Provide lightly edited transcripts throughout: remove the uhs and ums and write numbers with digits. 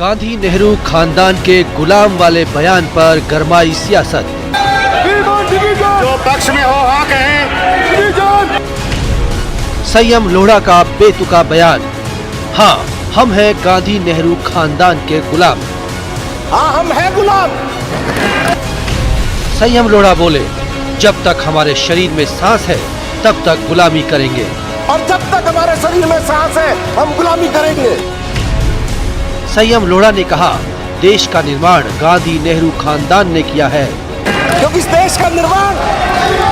गांधी नेहरू खानदान के गुलाम वाले बयान पर गरमाई सियासत। जो पक्ष में हो हाँ कहें। संयम लोढ़ा का बेतुका बयान। हाँ, हम हैं गांधी नेहरू खानदान के गुलाम। हाँ, हम हैं गुलाम। संयम लोढ़ा बोले, जब तक हमारे शरीर में सांस है तब तक गुलामी करेंगे, और जब तक हमारे शरीर में सांस है हम गुलामी करेंगे। संयम लोढ़ा ने कहा, देश का निर्माण गांधी नेहरू खानदान ने किया है, क्योंकि इस देश का निर्माण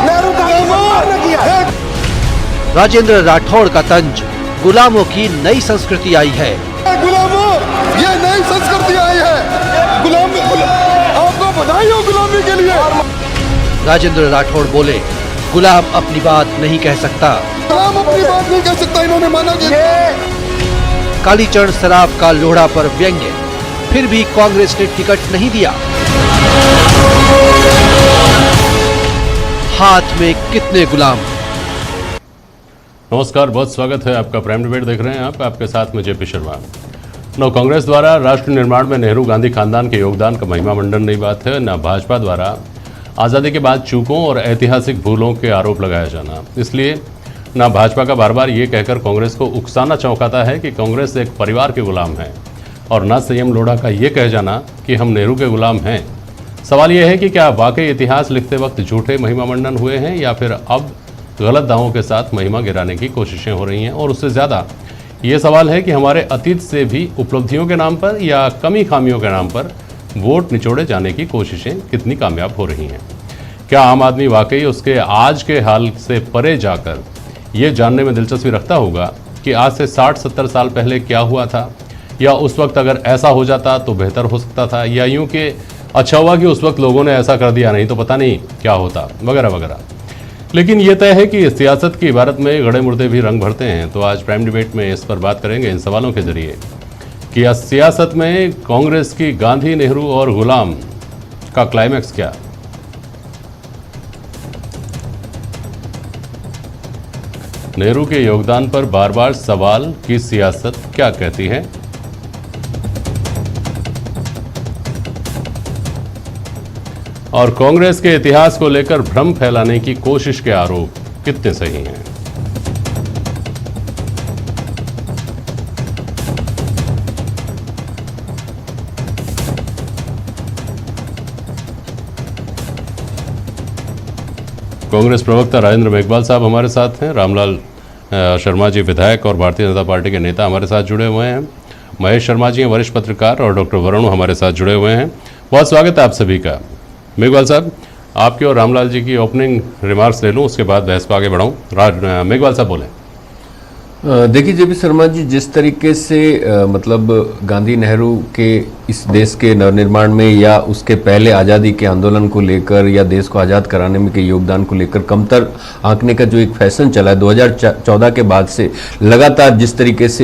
नेहरू खानदान ने किया है। राजेंद्र राठौड़ का तंज, गुलामों की नई संस्कृति आई है। गुलामों, ये नई संस्कृति आई है। गुलामी, आपको बधाई हो गुलामी के लिए। राजेंद्र राठौड़ बोले, गुलाम अपनी बात नहीं कह सकता। गुलाम अपनी बात नहीं कह सकता, इन्होंने माना कि कालीचरण सराफ का लोढ़ा पर व्यंग्य, फिर भी कांग्रेस ने टिकट नहीं दिया। हाथ में कितने गुलाम। नमस्कार, बहुत स्वागत है आपका। प्राइम डिबेट देख रहे हैं आप, आपके साथ में जेपी शर्मा। कांग्रेस द्वारा राष्ट्र निर्माण में नेहरू गांधी खानदान के योगदान का महिमा मंडन नई बात है, न भाजपा द्वारा आज़ादी के बाद चूकों और ऐतिहासिक भूलों के आरोप लगाया जाना। इसलिए न भाजपा का बार बार ये कहकर कांग्रेस को उकसाना चौंकाता है कि कांग्रेस एक परिवार के गुलाम है, और न संयम लोढ़ा का ये कह जाना कि हम नेहरू के गुलाम हैं। सवाल यह है कि क्या वाकई इतिहास लिखते वक्त झूठे महिमा मंडन हुए हैं, या फिर अब गलत दावों के साथ महिमा गिराने की कोशिशें हो रही हैं। और उससे ज़्यादा ये सवाल है कि हमारे अतीत से भी उपलब्धियों के नाम पर या कमी खामियों के नाम पर वोट निचोड़े जाने की कोशिशें कितनी कामयाब हो रही हैं। क्या आम आदमी वाकई उसके आज के हाल से परे जाकर ये जानने में दिलचस्पी रखता होगा कि आज से 60-70 साल पहले क्या हुआ था, या उस वक्त अगर ऐसा हो जाता तो बेहतर हो सकता था, या यूँ कि अच्छा हुआ कि उस वक्त लोगों ने ऐसा कर दिया, नहीं तो पता नहीं क्या होता, वगैरह वगैरह। लेकिन ये तय है कि सियासत की इबारत में गड़े मुर्दे भी रंग भरते हैं। तो आज प्राइम डिबेट में इस पर बात करेंगे, इन सवालों के जरिए कि सियासत में कांग्रेस की गांधी नेहरू और गुलाम का क्लाइमैक्स क्या। नेहरू के योगदान पर बार बार सवाल की सियासत क्या कहती है। और कांग्रेस के इतिहास को लेकर भ्रम फैलाने की कोशिश के आरोप कितने सही हैं। कांग्रेस प्रवक्ता राजेंद्र मेघवाल साहब हमारे साथ हैं, रामलाल शर्मा जी विधायक और भारतीय जनता पार्टी के नेता हमारे साथ जुड़े हुए हैं, महेश शर्मा जी वरिष्ठ पत्रकार, और डॉक्टर वरुण हमारे साथ जुड़े हुए हैं। बहुत स्वागत है आप सभी का। मेघवाल साहब, आपके और रामलाल जी की ओपनिंग रिमार्क्स ले लूँ, उसके बाद बहस को आगे बढ़ाऊँ। मेघवाल साहब बोलें। देखिए जेपी शर्मा जी, जिस तरीके से मतलब गांधी नेहरू के इस देश के नवनिर्माण में या उसके पहले आज़ादी के आंदोलन को लेकर या देश को आज़ाद कराने में के योगदान को लेकर कमतर आंकने का जो एक फैशन चला है 2014 के बाद से, लगातार जिस तरीके से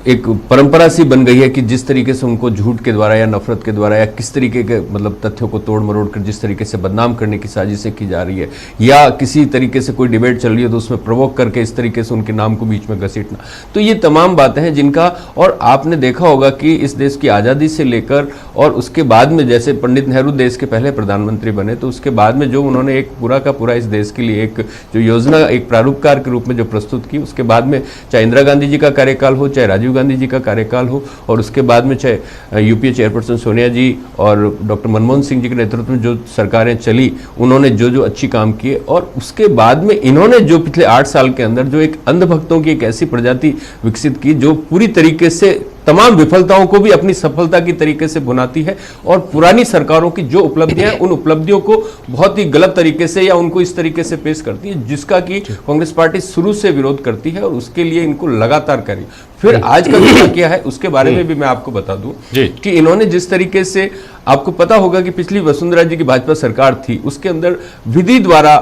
एक परंपरा सी बन गई है कि जिस तरीके से उनको झूठ के द्वारा या नफरत के द्वारा या किस तरीके के मतलब तथ्यों को तोड़ मरोड़ कर जिस तरीके से बदनाम करने की साजिशें की जा रही है, या किसी तरीके से कोई डिबेट चल रही है तो उसमें प्रवोक करके इस तरीके से उनके नाम को बीच में घसीटना, तो ये तमाम बातें हैं जिनका, और आपने देखा होगा कि इस देश की आज़ादी से लेकर और उसके बाद में जैसे पंडित नेहरू देश के पहले प्रधानमंत्री बने, तो उसके बाद में जो उन्होंने एक पूरा का पूरा इस देश के लिए एक जो योजना एक प्रारूपकार के रूप में जो प्रस्तुत की, उसके बाद में चाहे इंदिरा गांधी जी का कार्यकाल हो, चाहे राजीव गांधी जी का कार्यकाल हो, और उसके बाद में चाहे यूपीए चेयरपर्सन सोनिया जी और डॉक्टर मनमोहन सिंह जी के नेतृत्व में जो सरकारें चली, उन्होंने जो जो अच्छी काम किए, और उसके बाद में इन्होंने जो पिछले 8 साल के अंदर जो एक अंधभक्तों की एक ऐसी प्रजाति विकसित की जो पूरी तरीके से तमाम विफलताओं को भी अपनी सफलता की तरीके से बुनाती है, और पुरानी सरकारों की जो उपलब्धियां हैं उन उपलब्धियों को बहुत ही गलत तरीके से या उनको इस तरीके से पेश करती है, जिसका कि कांग्रेस पार्टी शुरू से विरोध करती है और उसके लिए इनको लगातार करी। फिर आज का मुद्दा क्या है उसके बारे में भी मैं आपको बता दूं कि इन्होंने जिस तरीके से, आपको पता होगा कि पिछली वसुंधरा जी की भाजपा सरकार थी, उसके अंदर विधि द्वारा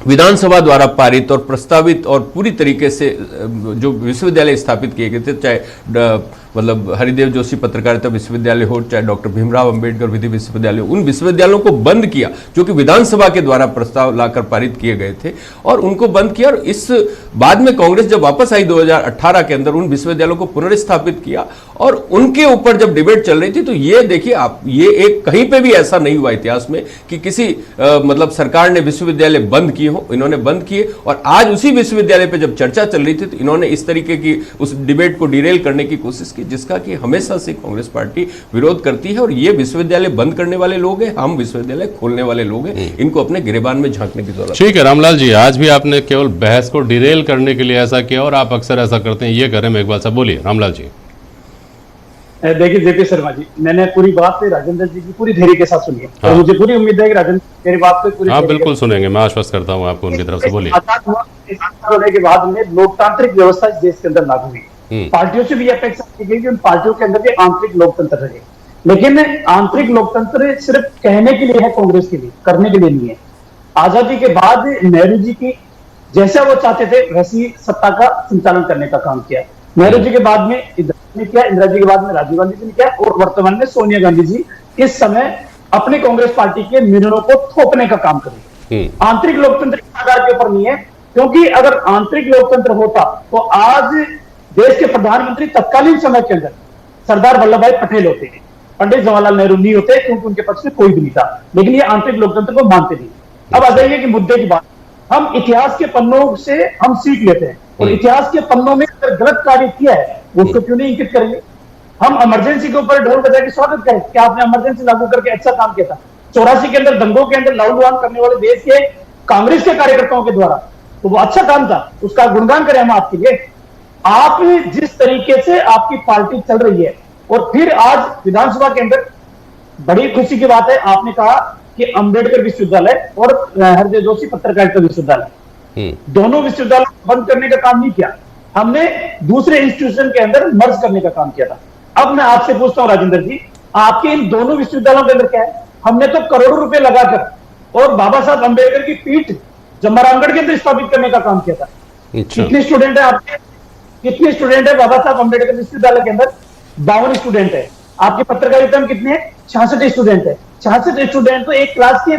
विधानसभा द्वारा पारित और प्रस्तावित और पूरी तरीके से जो विश्वविद्यालय स्थापित किए गए थे, चाहे मतलब हरिदेव जोशी पत्रकारिता विश्वविद्यालय हो, चाहे डॉक्टर भीमराव अंबेडकर विधि विश्वविद्यालय, उन विश्वविद्यालयों को बंद किया जो कि विधानसभा के द्वारा प्रस्ताव लाकर पारित किए गए थे, और उनको बंद किया। और इस बाद में कांग्रेस जब वापस आई 2018 के अंदर, उन विश्वविद्यालयों को पुनर्स्थापित किया और उनके ऊपर जब डिबेट चल रही थी, तो ये देखिए आप, ये एक कहीं पे भी ऐसा नहीं हुआ इतिहास में कि किसी मतलब सरकार ने विश्वविद्यालय बंद किए हो, इन्होंने बंद किए। और आज उसी विश्वविद्यालय पे जब चर्चा चल रही थी तो इन्होंने इस तरीके की उस डिबेट को डिरेल करने की कोशिश की, जिसका कि हमेशा से कांग्रेस पार्टी विरोध करती है। और ये विश्वविद्यालय बंद करने वाले लोग हैं, हम विश्वविद्यालय खोलने वाले लोग हैं, इनको अपने गिरेबान में झांकने की जरूरत है। ठीक है रामलाल जी, आज भी आपने केवल बहस को डिरेल करने के लिए ऐसा किया और आप अक्सर ऐसा करते हैं, ये करें मेघवाल साहब। बोलिए रामलाल जी। देखिए जेपी शर्मा जी, मैंने पूरी बात राजेंद्र जी की पूरी धैर्य के साथ सुनी है। हाँ। और मुझे पूरी उम्मीद है कि राजेंद्र मेरी बात को पूरी आप बिल्कुल सुनेंगे, मैं आश्वस्त करता हूँ आपको उनकी तरफ से। बोलिए। आजाद होने के बाद में लोकतांत्रिक व्यवस्था इस देश के अंदर लागू हुई। पार्टियों से भी अपेक्षा की गई कि उन पार्टियों के अंदर भी आंतरिक लोकतंत्र रहे, लेकिन आंतरिक लोकतंत्र सिर्फ कहने के लिए है, कांग्रेस के लिए, करने के लिए नहीं है। आजादी के बाद नेहरू जी की जैसा वो चाहते थे वैसी सत्ता का संचालन करने का काम किया। नेहरू जी के बाद में ने किया, इंदिरा जी के बाद में राजीव गांधी जी ने किया, और वर्तमान में सोनिया गांधी जी इस समय अपनी कांग्रेस पार्टी के निर्णयों को थोपने का काम कर रही है। आंतरिक लोकतंत्र इस आधार के ऊपर नहीं है, क्योंकि अगर आंतरिक लोकतंत्र होता तो आज देश के प्रधानमंत्री तत्कालीन समय के अंदर सरदार वल्लभ भाई पटेल होते हैं, पंडित जवाहरलाल नेहरू नहीं होते, क्योंकि उनके पक्ष में कोई भी नहीं था। लेकिन ये आंतरिक लोकतंत्र को मानते नहीं। अब आ जाइए कि मुद्दे की बात, हम इतिहास के पन्नों से हम सीख लेते हैं, और इतिहास के पन्नों में अगर गलत कार्य किया है उसको क्यों नहीं इंकित करेंगे। हम इमरजेंसी के ऊपर ढोल बजा के स्वागत करें, क्या आपने इमरजेंसी लागू करके अच्छा काम किया था। 84 के अंदर दंगों के अंदर लाहौलुआन करने वाले देश के कांग्रेस के कार्यकर्ताओं के द्वारा, तो वो अच्छा काम था, उसका गुणगान करें हम आपके लिए। आप जिस तरीके से आपकी पार्टी चल रही है, और फिर आज विधानसभा के अंदर बड़ी खुशी की बात है, आपने कहा कि अंबेडकर विश्वविद्यालय और हरदेव जोशी पत्रकारिता विश्वविद्यालय, दोनों विश्वविद्यालय बंद करने का काम नहीं किया, हमने दूसरे इंस्टीट्यूशन के अंदर मर्ज करने का काम किया था। अब मैं आपसे पूछता हूं राजेंद्र जी, आपके इन दोनों विश्वविद्यालयों के अंदर क्या है? हमने तो करोड़ों रुपए लगाकर और बाबा साहब अंबेडकर की पीठ जमरामगढ़ के अंदर स्थापित करने का काम किया था। कितने स्टूडेंट है आपके, कितने स्टूडेंट है बाबा साहब अंबेडकर विश्वविद्यालय के अंदर? 52 स्टूडेंट है। आपकी पत्रकारिता में कितने हैं? 66 स्टूडेंट है। 66 स्टूडेंट तो एक क्लास के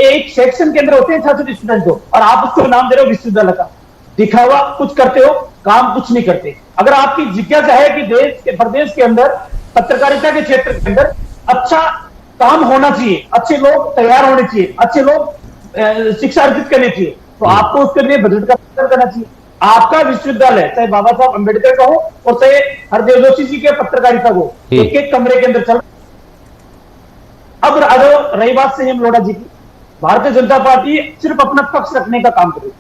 एक सेक्शन के अंदर होते हैं 66 स्टूडेंट को, और आप उसको नाम दे रहे हो विश्वविद्यालय का। दिखावा कुछ करते हो, काम कुछ नहीं करते। अगर आपकी जिज्ञासा है कि देश के प्रदेश के अंदर पत्रकारिता के क्षेत्र के अंदर अच्छा काम होना चाहिए, अच्छे लोग तैयार होने चाहिए, अच्छे लोग शिक्षा अर्जित करनी चाहिए, तो आपको उसके लिए बजट का खर्च करना चाहिए। आपका विश्वविद्यालय चाहे बाबा साहब अंबेडकर का हो और चाहे हरदेव जोशी जी के पत्रकारिता को, एक एक कमरे के अंदर चल। अब रही बात संयम लोढ़ा जी की, भारतीय जनता पार्टी सिर्फ अपना पक्ष रखने का काम करेगी,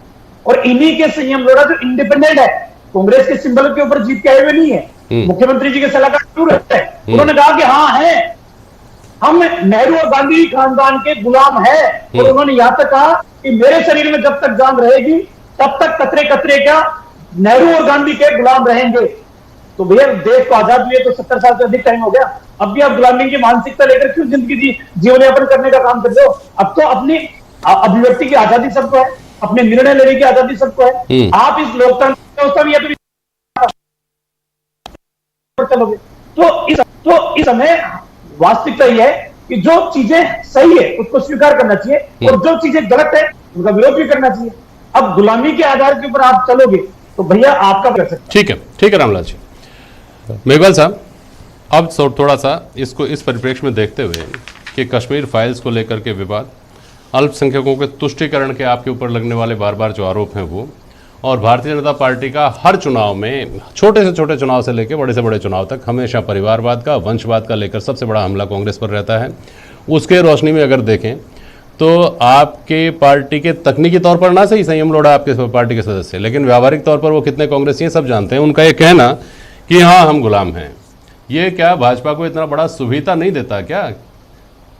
और इन्हीं के संयम लोढ़ा जो इंडिपेंडेंट है, कांग्रेस के सिंबल के ऊपर जीत के आए हुए नहीं है। मुख्यमंत्री जी के सलाहकार जरूर है, उन्होंने कहा कि हाँ है, हम नेहरू और गांधी खानदान के गुलाम है, और उन्होंने यहां तक कहा कि मेरे शरीर में जब तक जान रहेगी तब तक कतरे कतरे का नेहरू और गांधी के गुलाम रहेंगे। तो भैया देश को आजाद हुए तो 70 साल से अधिक टाइम हो गया, अब भी आप गुलामी की मानसिकता लेकर क्यों जिंदगी जीवन यापन करने का काम कर रहे हो? अब तो अपनी अभिव्यक्ति की आजादी सबको है, अपने निर्णय लेने की आजादी सबको है। आप इस लोकतंत्र व्यवस्था में चलोगे तो इस समय वास्तविकता यह है कि जो चीजें सही है उसको स्वीकार करना चाहिए, और जो चीजें गलत है उनका विरोध भी करना चाहिए। अब गुलामी के आधार के ऊपर आप चलोगे तो भैया आपका कर सकते। ठीक है रामलाल जी। मेघवाल साहब, अब थोड़ा सा इसको इस परिप्रेक्ष्य में देखते हुए कि कश्मीर फाइल्स को लेकर के विवाद, अल्पसंख्यकों के तुष्टीकरण के आपके ऊपर लगने वाले बार बार जो आरोप हैं वो, और भारतीय जनता पार्टी का हर चुनाव में, छोटे से छोटे चुनाव से लेकर बड़े से बड़े चुनाव तक, हमेशा परिवारवाद का, वंशवाद का लेकर सबसे बड़ा हमला कांग्रेस पर रहता है। उसके रोशनी में अगर देखें तो आपके पार्टी के तकनीकी तौर पर ना सही संयम लोढ़ा आपके पार्टी के सदस्य, लेकिन व्यावहारिक तौर पर वो कितने कांग्रेसी हैं सब जानते हैं। उनका ये कहना कि हाँ हम गुलाम हैं, ये क्या भाजपा को इतना बड़ा सुविधा नहीं देता क्या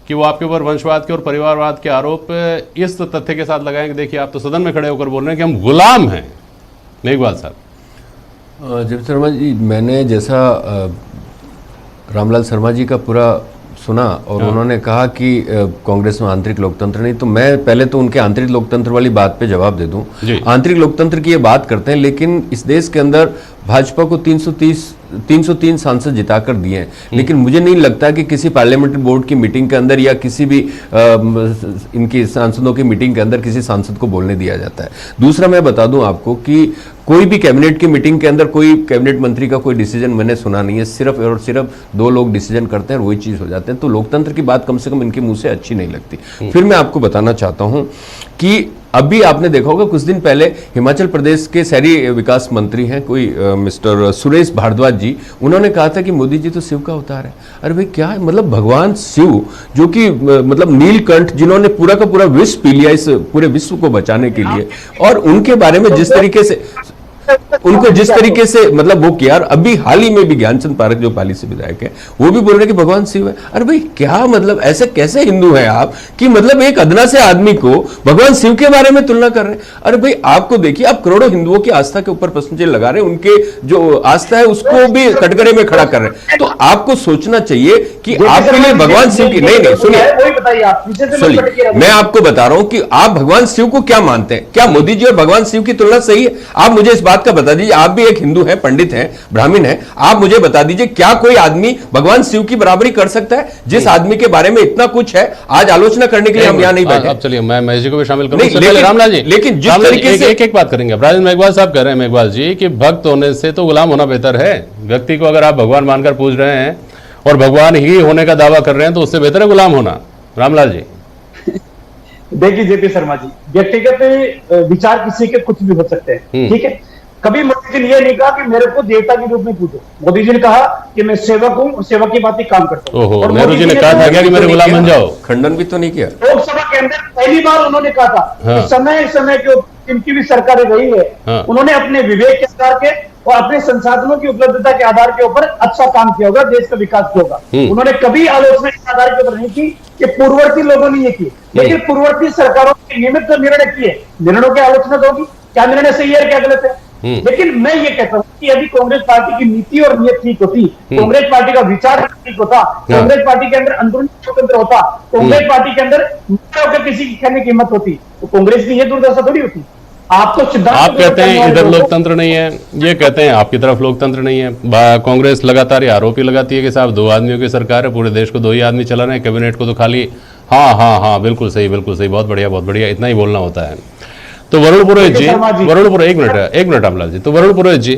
कि वो आपके ऊपर वंशवाद के और परिवारवाद के आरोप इस तथ्य के साथ लगाएं कि देखिए आप तो सदन में खड़े होकर बोल रहे हैं कि हम गुलाम हैं? मेघवाल साहब। जेपी शर्मा जी, मैंने जैसा रामलाल शर्मा जी का पूरा सुना, और उन्होंने कहा कि कांग्रेस में आंतरिक लोकतंत्र नहीं, तो मैं पहले तो उनके आंतरिक लोकतंत्र वाली बात पे जवाब दे दूं। आंतरिक लोकतंत्र की ये बात करते हैं, लेकिन इस देश के अंदर भाजपा को 330 303 सांसद जिताकर दिए हैं, लेकिन मुझे नहीं लगता कि किसी पार्लियामेंट्री बोर्ड की मीटिंग के अंदर या किसी भी इनकी सांसदों की मीटिंग के अंदर किसी सांसद को बोलने दिया जाता है। दूसरा मैं बता दूं आपको कि कोई भी कैबिनेट की मीटिंग के अंदर कोई कैबिनेट मंत्री का कोई डिसीजन मैंने सुना नहीं है, सिर्फ और सिर्फ 2 लोग डिसीजन करते हैं और वही चीज हो जाते हैं। तो लोकतंत्र की बात कम से कम इनके मुंह से अच्छी नहीं लगती। फिर मैं आपको बताना चाहता हूं कि अभी आपने देखा होगा कुछ दिन पहले हिमाचल प्रदेश के शहरी विकास मंत्री हैं कोई मिस्टर सुरेश भारद्वाज जी, उन्होंने कहा था कि मोदी जी तो शिव का अवतार है। अरे भाई क्या है, मतलब भगवान शिव जो कि मतलब नीलकंठ जिन्होंने पूरा का पूरा विष पी लिया इस पूरे विश्व को बचाने के लिए, और उनके बारे में जिस तरीके से उनको जिस तरीके से मतलब वो किया। अभी हाल ही में भी ज्ञानचंद पारक जो पाली से विधायक है वो भी बोल रहे कि भगवान शिव है। अरे भाई क्या मतलब, ऐसे कैसे हिंदू हैं आप कि मतलब एक अदना से आदमी को भगवान शिव के बारे में तुलना कर रहे हैं। अरे भाई आपको देखिए, आप करोड़ों हिंदुओं की आस्था के ऊपर प्रश्न चिन्ह लगा रहे हैं, उनके जो आस्था है उसको भी कटघरे में खड़ा कर रहे हैं। तो आपको सोचना चाहिए कि आपके लिए भगवान शिव की नहीं सुनिए, मैं आपको बता रहा हूं कि आप भगवान शिव को क्या मानते हैं। क्या मोदी जी और भगवान शिव की तुलना सही है? आप मुझे इस बात का बता दीजिए, आप भी एक हिंदू हैं, पंडित हैं, ब्राह्मण हैं, आप मुझे बता दीजिए क्या कोई आदमी भगवान शिव की बराबरी कर सकता है? जिस आदमी के बारे में इतना कुछ है, आज आलोचना करने के लिए हम यहां नहीं बैठे। अब चलिए मैं महेश जी को भी शामिल करूंगा। रामलाल जी, लेकिन जिस तरीके से एक बात करेंगे, राजेंद्र मेघवाल साहब कह रहे हैं मेघवाल जी कि भक्त होने से तो गुलाम होना बेहतर है। व्यक्ति को अगर आप भगवान मानकर पूज रहे हैं और भगवान ही होने का दावा कर रहे हैं तो उससे बेहतर है गुलाम होना। रामलाल जी देखिए जेपी शर्मा जी, व्यक्तिगत विचार किसी के कुछ भी हो सकते हैं, ठीक है। कभी मोदी जी ने यह नहीं कहा कि मेरे को देवता के रूप में पूजो। मोदी जी ने कहा कि मैं सेवक हूं और सेवक की बात ही काम करता हूं। ओहो, नेहरू जी ने कहा था क्या कि मेरे गुलाम बन जाओ? खंडन भी तो नहीं किया। लोकसभा के अंदर पहली बार उन्होंने कहा था कि समय समय के जिनकी भी सरकारें रही है उन्होंने अपने विवेक के आधार के और अपने संसाधनों की उपलब्धता के आधार के ऊपर अच्छा काम किया होगा, देश का विकास किया होगा। उन्होंने कभी आलोचना के आधार के ऊपर नहीं की कि पूर्ववर्ती लोगों ने ये की, लेकिन पूर्ववर्ती सरकारों के नियमित निर्णय किए, निर्णयों की आलोचना तो होगी, क्या निर्णय सही है क्या गलत है। लेकिन मैं ये कहता हूं कि यदि कांग्रेस पार्टी की नीति और नीयत ठीक होती, कांग्रेस पार्टी का विचार ठीक होता, कांग्रेस पार्टी के अंदर अंदरूनी स्वतंत्र होता, कांग्रेस पार्टी के अंदर होकर किसी की कहने की हिम्मत होती, तो कांग्रेस की ये दुर्दशा थोड़ी होती। आप कहते हैं इधर लोकतंत्र नहीं है, ये कहते हैं आपकी तरफ लोकतंत्र नहीं है। कांग्रेस लगातार ये आरोप ही लगाती है कि साहब 2 आदमियों की सरकार है, पूरे देश को 2 ही आदमी चला रहे हैं, कैबिनेट को तो खाली हाँ बिल्कुल सही बहुत बढ़िया इतना ही बोलना होता है। तो वरुण पुरोहित जी, एक मिनट रामलाल जी, तो वरुण पुरोहित जी,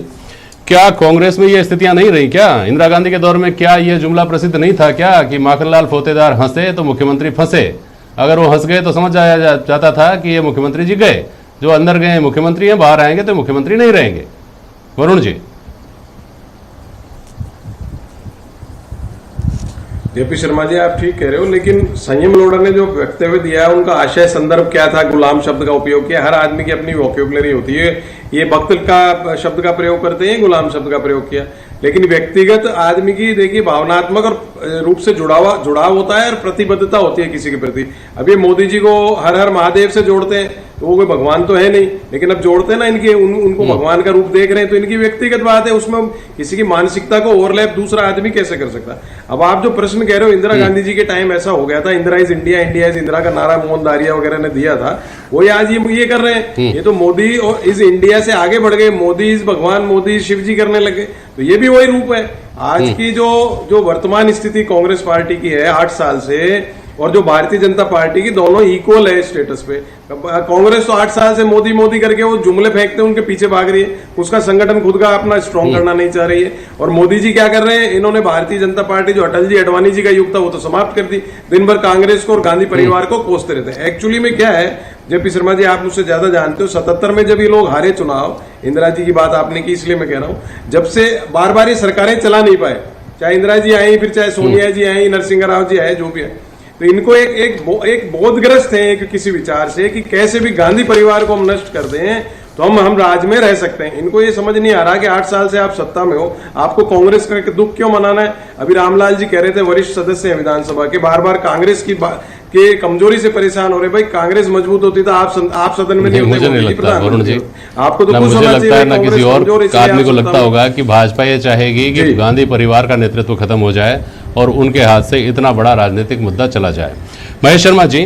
क्या कांग्रेस में ये स्थितियां नहीं रही क्या? इंदिरा गांधी के दौर में क्या ये जुमला प्रसिद्ध नहीं था क्या कि माखनलाल फोतेदार हंसे तो मुख्यमंत्री फंसे? अगर वो हंस गए तो समझ आया जाता था कि ये मुख्यमंत्री जी गए, जो अंदर गए मुख्यमंत्री हैं, बाहर आएंगे तो मुख्यमंत्री नहीं रहेंगे। वरुण जी जेपी शर्मा जी, आप ठीक कह रहे हो, लेकिन संयम लोढ़ा ने जो वक्तव्य दिया है उनका आशय संदर्भ क्या था? गुलाम शब्द का उपयोग किया। हर आदमी की अपनी वोकैबुलरी होती है, ये भक्त का शब्द का प्रयोग करते हैं, गुलाम शब्द का प्रयोग किया। लेकिन व्यक्तिगत आदमी की देखिए भावनात्मक और रूप से जुड़ाव होता है और प्रतिबद्धता होती है किसी के प्रति। अब ये मोदी जी को हर हर महादेव से जोड़ते हैं तो वो कोई भगवान तो है नहीं, लेकिन अब जोड़ते हैं ना इनके उनको भगवान का रूप देख रहे हैं, तो इनकी व्यक्तिगत बात है, उसमें किसी की मानसिकता को ओवरलैप दूसरा आदमी कैसे कर सकता है? अब आप जो प्रश्न कह रहे हो, इंदिरा गांधी जी के टाइम ऐसा हो गया था, Indira is India, India is Indira का नारा मोहन दारिया वगैरह ने दिया था, वही आज ये कर रहे हैं। ये तो मोदी और इज इंडिया से आगे बढ़ गए, मोदी इज भगवान, मोदी शिव जी करने लगे, तो ये भी वही रूप है। आज की जो वर्तमान स्थिति कांग्रेस पार्टी की है 8 साल से, और जो भारतीय जनता पार्टी की, दोनों इक्वल है स्टेटस पे। कांग्रेस तो 8 साल से मोदी मोदी करके वो जुमले फेंकते हैं, उनके पीछे भाग रही है, उसका संगठन खुद का अपना स्ट्रॉन्ग करना नहीं चाह रही है। और मोदी जी क्या कर रहे हैं, इन्होंने भारतीय जनता पार्टी जो अटल जी अडवाणी जी का युग था वो तो समाप्त कर दी, दिन भर कांग्रेस को और गांधी परिवार को कोसते रहते हैं। एक्चुअली में क्या है जेपी शर्मा जी, आप मुझसे ज्यादा जानते हो, 77 में जब ये लोग हारे चुनाव, इंदिरा जी की बात आपने की इसलिए मैं कह रहा हूं, जब से बार बार ये सरकारें चला नहीं पाए, चाहे इंदिरा जी आई, फिर चाहे सोनिया जी आई, नरसिंह राव जी आए, जो भी है, तो इनको एक बोधग्रस्त है एक किसी विचार से कि कैसे भी गांधी परिवार को हम नष्ट कर दें तो हम राज में रह सकते हैं। इनको ये समझ नहीं आ रहा कि 8 साल से आप सत्ता में हो, आपको कांग्रेस का दुख क्यों मनाना है? अभी रामलाल जी कह रहे थे, वरिष्ठ सदस्य हैं विधानसभा के, बार बार कांग्रेस के कमजोरी से परेशान हो रहे। भाई कांग्रेस मजबूत होती तो आप सदन में नहीं, मुझे नहीं लगता वरुण जी, आपको तो मुझे लगता है ना किसी और आदमी को लगता होगा कि भाजपा ये चाहेगी कि गांधी परिवार का नेतृत्व खत्म हो जाए और उनके हाथ से इतना बड़ा राजनीतिक मुद्दा चला जाए। महेश शर्मा जी,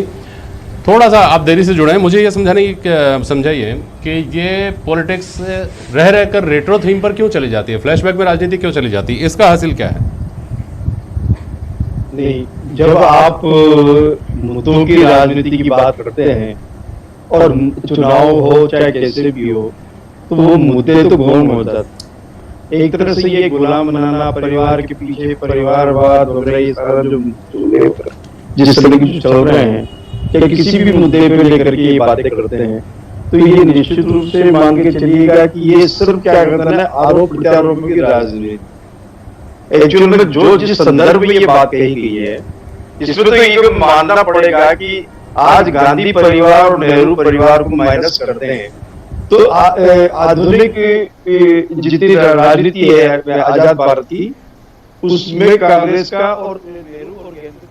थोड़ा सा आप देरी से जुड़े हैं, मुझे ये समझाइए कि ये पॉलिटिक्स रह रहकर रेट्रो थीम पर क्यों चली जाती है, फ्लैशबैक में राजनीति क्यों चली जाती है, इसका हासिल क्या है? नहीं, जब आप मुद्दों की राजनीति की बात करते हैं और चुनाव हो चाहे कैसे भी हो, तो वो मुद्दे तो गौण हो जाते। एक तरह से ये गुलाम बनाना, परिवार के पीछे परिवारवाद वगैरह, ये सारा जो जिस तरीके से चल रहे हैं, या किसी भी मुद्दे पे लेकर के ये बातें करते हैं, तो ये निश्चित रूप से मान के चलिएगा कि ये सिर्फ क्या करता है, आरोप प्रत्यारोप की राजनीति। एक्चुअल में जो जिस संदर्भ में ये बात कही गई है, इसमें तो ये मानना पड़ेगा कि आज गांधी परिवार और नेहरू परिवार को माइनस करते हैं, तो आधुनिक जितनी राजनीति है आजाद भारत की, उसमें कांग्रेस का और नेहरू और गांधी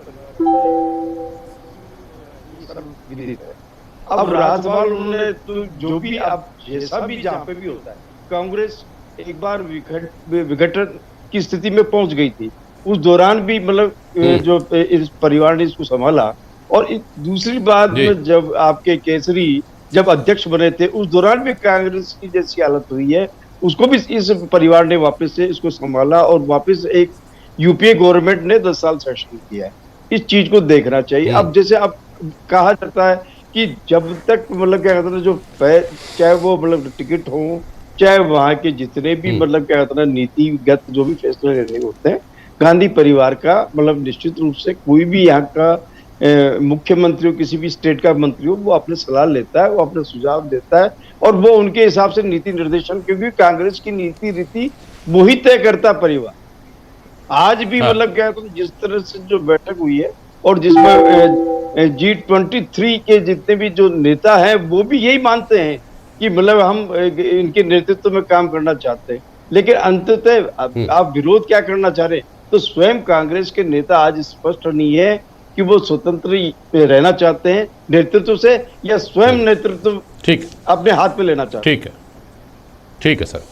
अब राजभवन उन्होंने तो जो भी अब जैसा भी जहाँ पे भी होता है, कांग्रेस एक बार विघटन की स्थिति में पहुंच गई थी। उस दौरान भी मतलब जो इस परिवार ने इसको संभाला, और दूसरी बात में जब आपके केसरी जब अध्यक्ष बने थे, उस दौरान भी कांग्रेस की जैसी हालत हुई है, उसको भी इस परिवार ने वापस से इसको संभाला और वापस एक यूपीए गवर्नमेंट ने 10 साल शासन किया है। इस चीज को देखना चाहिए। अब जैसे अब कहा जाता है कि जब तक मतलब क्या कहते हैं जो चाहे वो मतलब टिकट हो, चाहे वहां के जितने भी मतलब क्या कहते हैं नीतिगत जो भी फैसले लेने होते हैं, गांधी परिवार का मतलब निश्चित रूप से कोई भी यहाँ का मुख्यमंत्री हो, किसी भी स्टेट का मंत्री हो, वो अपने सलाह लेता है, वो अपने सुझाव देता है और वो उनके हिसाब से नीति निर्देशन, क्योंकि कांग्रेस की नीति रीति वो ही तय करता परिवार। आज भी मतलब क्या है, जिस तरह से जो बैठक हुई है और जिसमें G23 के जितने भी जो नेता हैं वो भी यही मानते हैं कि मतलब हम इनके नेतृत्व में काम करना चाहते हैं, लेकिन अंततः आप विरोध क्या करना चाह रहे हैं? तो स्वयं कांग्रेस के नेता आज स्पष्ट नहीं है कि वो स्वतंत्र रहना चाहते हैं नेतृत्व से या स्वयं नेतृत्व ठीक अपने हाथ पे लेना चाहते हैं। ठीक है सर।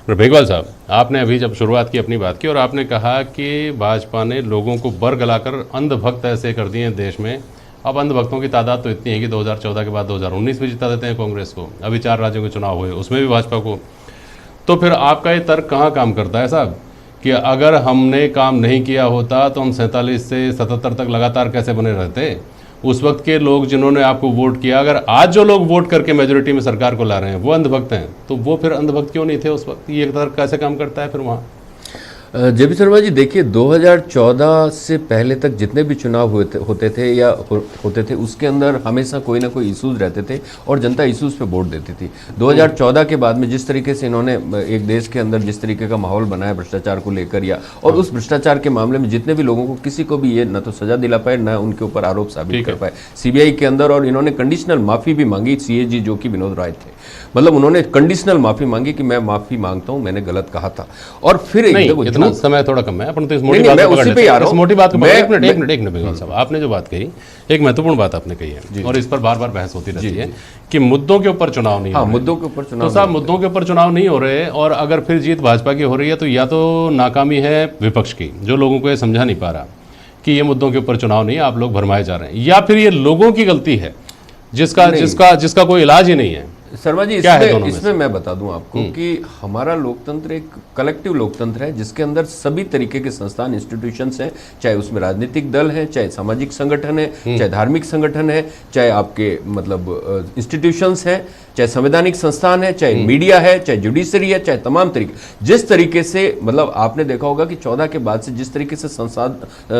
बेगवाल साहब, आपने अभी जब शुरुआत की अपनी बात की और आपने कहा कि भाजपा ने लोगों को बरगलाकर अंधभक्त ऐसे कर दिए हैं देश में। अब अंधभक्तों की तादाद तो इतनी है कि 2014 के बाद 2019 में जिता देते हैं कांग्रेस को, अभी 4 राज्यों के चुनाव हुए उसमें भी भाजपा को। तो फिर आपका ये तर्क कहाँ काम करता है साहब कि अगर हमने काम नहीं किया होता तो हम 47 से 77 तक लगातार कैसे बने रहते? उस वक्त के लोग जिन्होंने आपको वोट किया, अगर आज जो लोग वोट करके मेजोरिटी में सरकार को ला रहे हैं वो अंधभक्त हैं, तो वो फिर अंधभक्त क्यों नहीं थे उस वक्त? ये तर्क कैसे काम करता है फिर वहाँ? जेपी शर्मा जी, देखिए 2014 से पहले तक जितने भी चुनाव होते थे या होते थे, उसके अंदर हमेशा कोई ना कोई इश्यूज रहते थे और जनता इश्यूज पे वोट देती थी। 2014 के बाद में जिस तरीके से इन्होंने एक देश के अंदर जिस तरीके का माहौल बनाया भ्रष्टाचार को लेकर, या और उस भ्रष्टाचार के मामले में जितने भी लोगों को किसी को भी ये न तो सजा दिला पाए न उनके ऊपर आरोप साबित कर पाए सीबीआई के अंदर, और इन्होंने कंडीशनल माफी भी मांगी। सीएजी जो कि विनोद राय थे, मतलब उन्होंने कंडीशनल माफी मांगी कि मैं माफी मांगता हूं, मैंने गलत कहा था। और फिर इतना समय थोड़ा कम है, अपन तो इस मोटी बात को पकड़ लेते हैं। इस मोटी बात को एक मिनट बेगवाल साहब, आपने जो बात कही एक महत्वपूर्ण बात आपने कही है और इस पर बार बार बहस होती रहती है कि मुद्दों के ऊपर चुनाव नहीं हो रहे। मुद्दों के ऊपर चुनाव, तो साहब मुद्दों के ऊपर चुनाव नहीं हो रहे, और अगर फिर जीत भाजपा की हो रही है तो या तो नाकामी है विपक्ष की, जो लोगों को ये समझा नहीं पा रहा कि ये मुद्दों के ऊपर चुनाव नहीं है, आप लोग भरमाए जा रहे हैं, या फिर ये लोगों की गलती है जिसका कोई इलाज ही नहीं है। शर्मा जी, इसमें मैं बता दूं आपको कि हमारा लोकतंत्र एक कलेक्टिव लोकतंत्र है जिसके अंदर सभी तरीके के संस्थान, इंस्टीट्यूशंस हैं, चाहे उसमें राजनीतिक दल है, चाहे सामाजिक संगठन है, चाहे धार्मिक संगठन है, चाहे आपके मतलब इंस्टीट्यूशंस हैं, चाहे संवैधानिक संस्थान है, चाहे मीडिया है, चाहे जुडिशरी है, चाहे तमाम तरीके। जिस तरीके से मतलब आपने देखा होगा कि 14 के बाद से जिस तरीके से संस्थान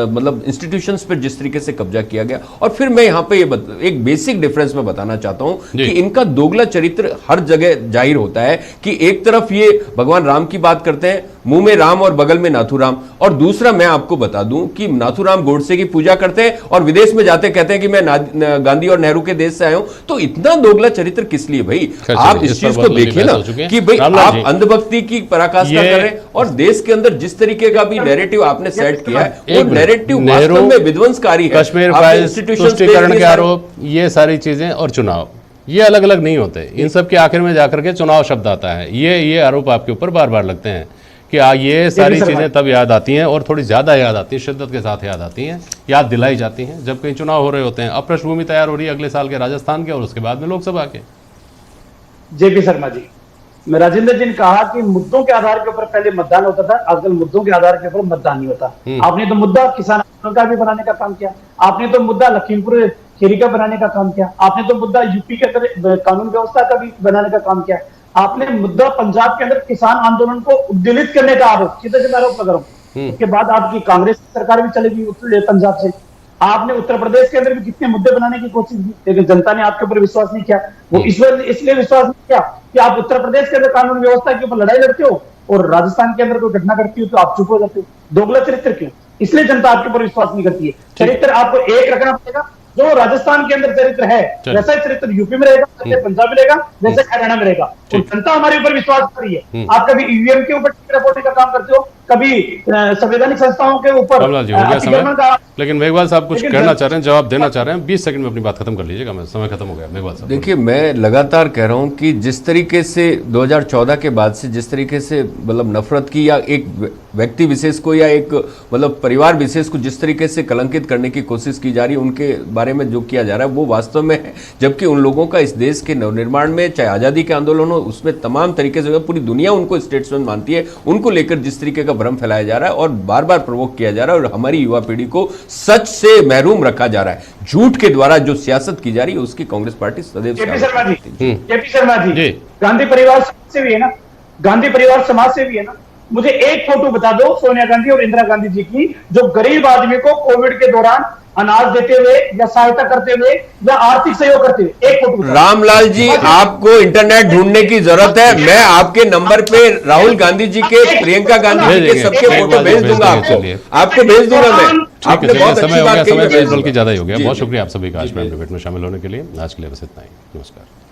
मतलब इंस्टीट्यूशंस पर जिस तरीके से कब्जा किया गया, और फिर मैं यहाँ पे एक बेसिक डिफरेंस में बताना चाहता हूँ कि इनका दोगला चरित्र हर जगह जाहिर होता है कि एक तरफ ये भगवान राम की बात करते हैं, मुंह में राम और बगल में नाथूराम, और दूसरा मैं आपको बता दूं कि नाथूराम गोडसे की पूजा करते हैं और विदेश में जाते कहते हैं कि मैं गांधी और नेहरू के देश से आया हूं। तो इतना दोगला चरित्र किस लिए भाई? आप इस चीज को देखिए ना कि भाई आप अंधभक्ति की पराकाष्ठा कर रहे हैं, और देश के अंदर जिस तरीके का भी नैरेटिव आपने सेट किया है वो नैरेटिव वास्तव में विध्वंसकारी है। कश्मीर फाइल्स, तुष्टीकरण के आरोप, ये सारी चीजें और चुनाव, ये अलग अलग नहीं होते। इन सब के आखिर में जाकर के चुनाव शब्द आता है। ये आरोप आपके ऊपर बार बार लगते हैं कि ये सारी चीज़ें तब याद आती हैं और थोड़ी ज़्यादा याद आती हैं, शिद्दत के साथ याद आती हैं, याद दिलाई जाती हैं जब कहीं चुनाव हो रहे होते हैं। अब पृष्ठभूमि तैयार हो रही है अगले साल के राजस्थान के और उसके बाद में लोकसभा के। जेपी शर्मा जी, मैं राजेंद्र जी ने कहा कि मुद्दों के आधार के ऊपर पहले मतदान होता था, आजकल मुद्दों के आधार के ऊपर मतदान नहीं होता। आपने तो मुद्दा किसान आंदोलन का भी बनाने का काम किया, आपने तो मुद्दा लखीमपुर खीरी का बनाने का काम किया, आपने तो मुद्दा यूपी के अंदर कानून व्यवस्था का भी बनाने का काम किया, आपने मुद्दा पंजाब के अंदर किसान आंदोलन को उद्दीलित करने का आरोप, सीधे से आरोप लगा रहा हूं। उसके बाद आपकी कांग्रेस सरकार भी चलेगी पंजाब से। आपने उत्तर प्रदेश के अंदर भी कितने मुद्दे बनाने की कोशिश की, लेकिन जनता ने आपके ऊपर विश्वास नहीं किया। वो इसलिए विश्वास नहीं किया कि आप उत्तर प्रदेश के अंदर कानून व्यवस्था के ऊपर लड़ाई लड़ते हो और राजस्थान के अंदर कोई घटना घटती हो तो आप चुप हो जाते हो। दोगला चरित्र क्यों? इसलिए जनता आपके ऊपर विश्वास नहीं करती है। चरित्र आपको एक रखना पड़ेगा, जो राजस्थान के अंदर चरित्र है वैसा ही चरित्र यूपी में रहेगा, वैसे पंजाब में रहेगा, वैसे हरियाणा में रहेगा। और जनता हमारे ऊपर विश्वास कर रही है। आप कभी ईवीएम के ऊपर रिपोर्टिंग का काम करते हो, कभी संवैधानिक संस्थाओं के ऊपर। लेकिन मेघवाल साहब कुछ कहना चाह रहे हैं, जवाब देना चाह रहे हैं, 20 सेकंड में अपनी बात खत्म कर लीजिएगा, मैं समय खत्म हो गया। मेघवाल साहब देखिए, मैं लगातार कह रहा हूं कि जिस तरीके से 2014 के बाद से जिस तरीके से मतलब नफरत की या एक व्यक्ति विशेष को या एक मतलब परिवार विशेष को जिस तरीके से कलंकित करने की कोशिश की जा रही है, उनके बारे में जो किया जा रहा है वो वास्तव में है। जबकि उन लोगों का इस देश के नवनिर्माण में, चाहे आज़ादी के आंदोलन हो, उसमें तमाम तरीके से पूरी दुनिया उनको स्टेट्समैन मानती है, उनको लेकर जिस तरीके का भ्रम फैलाया जा रहा है और बार बार प्रवोक किया जा रहा है और हमारी युवा पीढ़ी को सच से महरूम रखा जा रहा है, झूठ के द्वारा जो सियासत की जा रही है उसकी कांग्रेस पार्टी सदैव जेपी शर्मा जी, गांधी परिवार से भी है ना, गांधी परिवार समाज से भी है ना। मुझे एक फोटो बता दो सोनिया गांधी और इंदिरा गांधी जी की, जो गरीब आदमी को कोविड के दौरान अनाज देते हुए या सहायता करते हुए या आर्थिक सहयोग करते हुए। एक फोटो। रामलाल जी, आपको इंटरनेट ढूंढने की जरूरत है। मैं आपके नंबर पे राहुल गांधी जी के, प्रियंका गांधी जी के सबके फोटो भेज दूंगा, आपको भेज दूंगा मैं। आपने बहुत अच्छी बात कही, समय ज्यादा ही हो गया। बहुत शुक्रिया आप सभी का आज प्राइम डिबेट में शामिल होने के लिए। आज के लिए बस इतना ही, नमस्कार।